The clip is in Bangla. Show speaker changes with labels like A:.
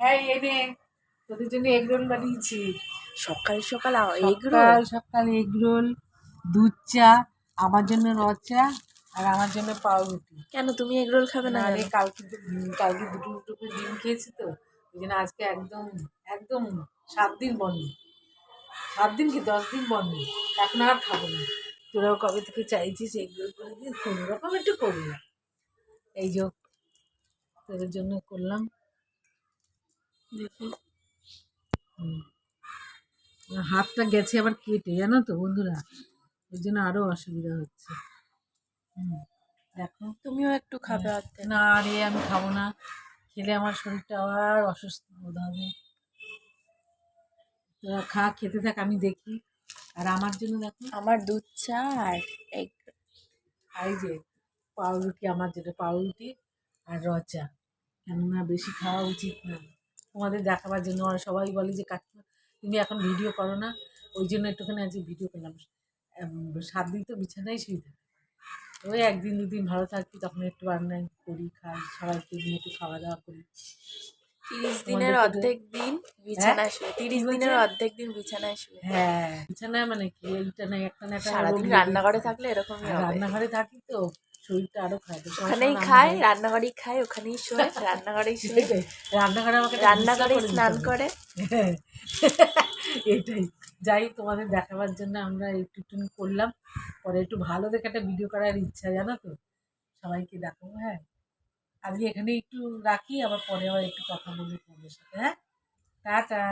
A: এই এনে তোদের জন্য এগরোল বানিয়েছি।
B: সকাল সকাল
A: সকাল সকাল এগরোল, দুধ চা, আমার জন্য র চা আর আমার জন্য পাউরুটি।
B: কেন তুমি এগরোল খাবে না?
A: আরে কালকে কালকে দুটো দুটো করে ডিম খেয়েছি তো, ওই জন্য আজকে একদম একদম 7 দিন বন্ধ। 7 দিন কি 10 দিন বন্ধ, এখন আর খাবো না। তোরাও কবে থেকে চাইছিস এগরোল করে দিয়ে, কোনো রকম একটু করলাম। এই যে তোদের জন্য করলাম।
B: দেখি
A: হাতটা গেছে আবার কেটে, জানো তো বন্ধুরা, ওই জন্য আরো অসুবিধা হচ্ছে। দেখো
B: তুমিও একটু খাবে অর্ধেক।
A: না রে, আমি খাবো না, খেলে আমার শরীরটা আবার অসুস্থ বোধ হবে। তোরা খা, খেতে থাক, আমি দেখি। আর আমার জন্য দেখো,
B: আমার দুধ চা আর এগ।
A: এই যে পাউরুটি, আমার যেটা পাউরুটি আর রচা, কেননা বেশি খাওয়া উচিত না, তোমাদের দেখাবার জন্য। আর সবাই বলে যে কাকিমা তুমি এখন ভিডিও করো না, ওই জন্য একটুখানি আজকে ভিডিও করলাম। 7 দিন তো বিছানায় শুয়ে থাকি, ওই 1 দিন 2 দিন ভালো থাকি তখন একটু রান্নাই করি, খাই, সবাইকে নিয়ে একটু খাওয়া দাওয়া করি।
B: 30 দিনের
A: তোমাদেরকে
B: অর্ধেক দিন
A: হ্যাঁ
B: বিছানায় শুয়ে,
A: কি
B: 30
A: বলছে?
B: দিনের অর্ধেক দিন বিছানায় শুয়ে।
A: হ্যাঁ, বিছানায় মানে কি, এইটা না একটা না একটা রোগ
B: সারাদিন
A: লেগেই
B: রান্নাঘরে
A: থাকে।
B: থাকলে এরকমই
A: আর
B: হবে।
A: রান্নাঘরে থাকি তো শরীরটা আরো খারাপ, সবসময়
B: ওখানেই খায়,
A: রান্নাঘরে।
B: রান্নাঘরেই খায়, ওখানেই শোয়, রান্নাঘরেই শোয়,
A: সেটাই, রান্নাঘরে আমাকে একটা বিছনা
B: রান্নাঘরেই
A: করে দিতে
B: স্নান
A: হবে।
B: করে।
A: হ্যাঁ, এটাই। যাই, তোমাদের দেখাবার জন্য আমরা একটু একটু করলাম, পরে একটু ভালো দেখে একটা ভিডিও করার ইচ্ছা, জানো তো, সবাইকে দেখাবো। হ্যাঁ, আজকে এখানে একটু রাখি, আবার পরে আবার একটু কথা বলবো তোমাদের সাথে। হ্যাঁ, টাটা।